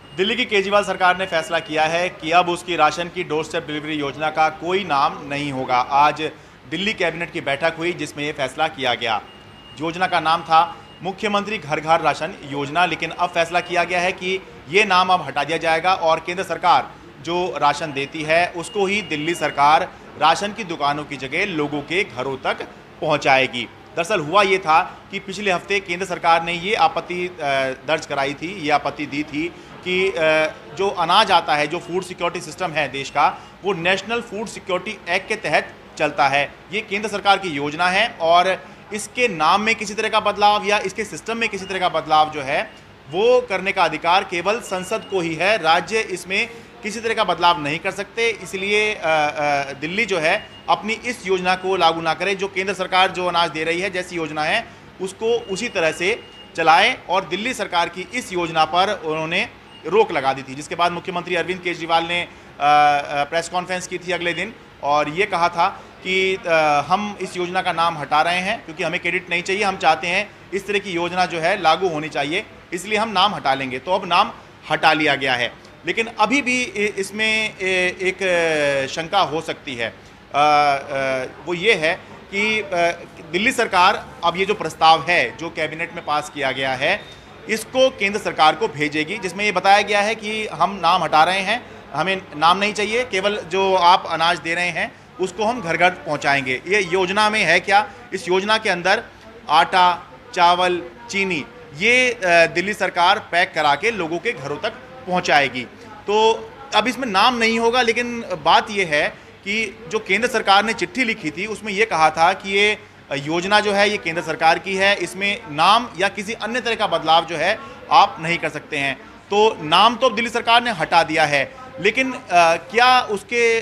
दिल्ली की केजरीवाल सरकार ने फैसला किया है कि अब उसकी राशन की डोर स्टेप डिलीवरी योजना का कोई नाम नहीं होगा। आज दिल्ली कैबिनेट की बैठक हुई जिसमें यह फैसला किया गया। योजना का नाम था मुख्यमंत्री घर घर राशन योजना, लेकिन अब फैसला किया गया है कि ये नाम अब हटा दिया जाएगा और केंद्र सरकार जो राशन देती है उसको ही दिल्ली सरकार राशन की दुकानों की जगह लोगों के घरों तक पहुंचाएगी। दरअसल हुआ ये था कि पिछले हफ्ते केंद्र सरकार ने ये आपत्ति दर्ज कराई थी, ये आपत्ति दी थी कि जो अनाज आता है, जो फूड सिक्योरिटी सिस्टम है देश का, वो नेशनल फूड सिक्योरिटी एक्ट के तहत चलता है। ये केंद्र सरकार की योजना है और इसके नाम में किसी तरह का बदलाव या इसके सिस्टम में किसी तरह का बदलाव जो है वो करने का अधिकार केवल संसद को ही है। राज्य इसमें किसी तरह का बदलाव नहीं कर सकते। इसलिए दिल्ली जो है अपनी इस योजना को लागू ना करे। जो केंद्र सरकार जो अनाज दे रही है, जैसी योजना है उसको उसी तरह से चलाएं। और दिल्ली सरकार की इस योजना पर उन्होंने रोक लगा दी थी, जिसके बाद मुख्यमंत्री अरविंद केजरीवाल ने प्रेस कॉन्फ्रेंस की थी अगले दिन और ये कहा था कि हम इस योजना का नाम हटा रहे हैं क्योंकि हमें क्रेडिट नहीं चाहिए, हम चाहते हैं इस तरह की योजना जो है लागू होनी चाहिए, इसलिए हम नाम हटा लेंगे। तो अब नाम हटा लिया गया है, लेकिन अभी भी इसमें एक शंका हो सकती है। वो ये है कि दिल्ली सरकार अब ये जो प्रस्ताव है जो कैबिनेट में पास किया गया है इसको केंद्र सरकार को भेजेगी, जिसमें ये बताया गया है कि हम नाम हटा रहे हैं, हमें नाम नहीं चाहिए, केवल जो आप अनाज दे रहे हैं उसको हम घर घर पहुंचाएंगे। ये योजना में है क्या? इस योजना के अंदर आटा, चावल, चीनी ये दिल्ली सरकार पैक करा के लोगों के घरों तक पहुंचाएगी। तो अब इसमें नाम नहीं होगा, लेकिन बात यह है कि जो केंद्र सरकार ने चिट्ठी लिखी थी उसमें यह कहा था कि ये योजना जो है ये केंद्र सरकार की है, इसमें नाम या किसी अन्य तरह का बदलाव जो है आप नहीं कर सकते हैं। तो नाम तो दिल्ली सरकार ने हटा दिया है, लेकिन क्या उसके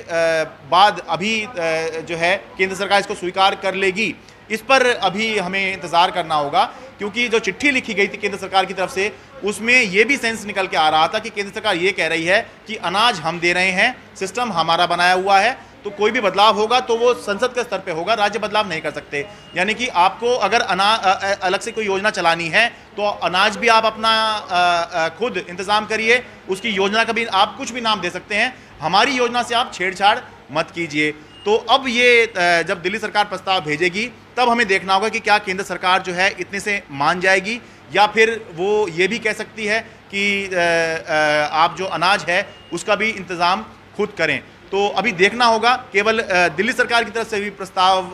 बाद अभी जो है केंद्र सरकार इसको स्वीकार कर लेगी, इस पर अभी हमें इंतज़ार करना होगा। क्योंकि जो चिट्ठी लिखी गई थी केंद्र सरकार की तरफ से उसमें यह भी सेंस निकल के आ रहा था कि केंद्र सरकार ये कह रही है कि अनाज हम दे रहे हैं, सिस्टम हमारा बनाया हुआ है, तो कोई भी बदलाव होगा तो वो संसद के स्तर पे होगा, राज्य बदलाव नहीं कर सकते। यानी कि आपको अगर अलग से कोई योजना चलानी है तो अनाज भी आप अपना खुद इंतजाम करिए, उसकी योजना का भी आप कुछ भी नाम दे सकते हैं, हमारी योजना से आप छेड़छाड़ मत कीजिए। तो अब ये जब दिल्ली सरकार प्रस्ताव भेजेगी तब हमें देखना होगा कि क्या केंद्र सरकार जो है इतने से मान जाएगी या फिर वो ये भी कह सकती है कि आप जो अनाज है उसका भी इंतज़ाम खुद करें। तो अभी देखना होगा। केवल दिल्ली सरकार की तरफ से भी प्रस्ताव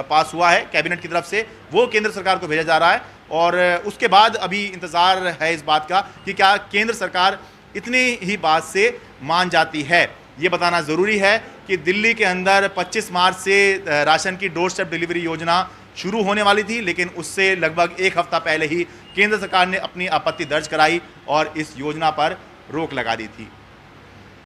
पास हुआ है कैबिनेट की तरफ से, वो केंद्र सरकार को भेजा जा रहा है और उसके बाद अभी इंतज़ार है इस बात का कि क्या केंद्र सरकार इतनी ही बात से मान जाती है। ये बताना ज़रूरी है कि दिल्ली के अंदर 25 मार्च से राशन की डोर स्टेप डिलीवरी योजना शुरू होने वाली थी, लेकिन उससे लगभग एक हफ्ता पहले ही केंद्र सरकार ने अपनी आपत्ति दर्ज कराई और इस योजना पर रोक लगा दी थी।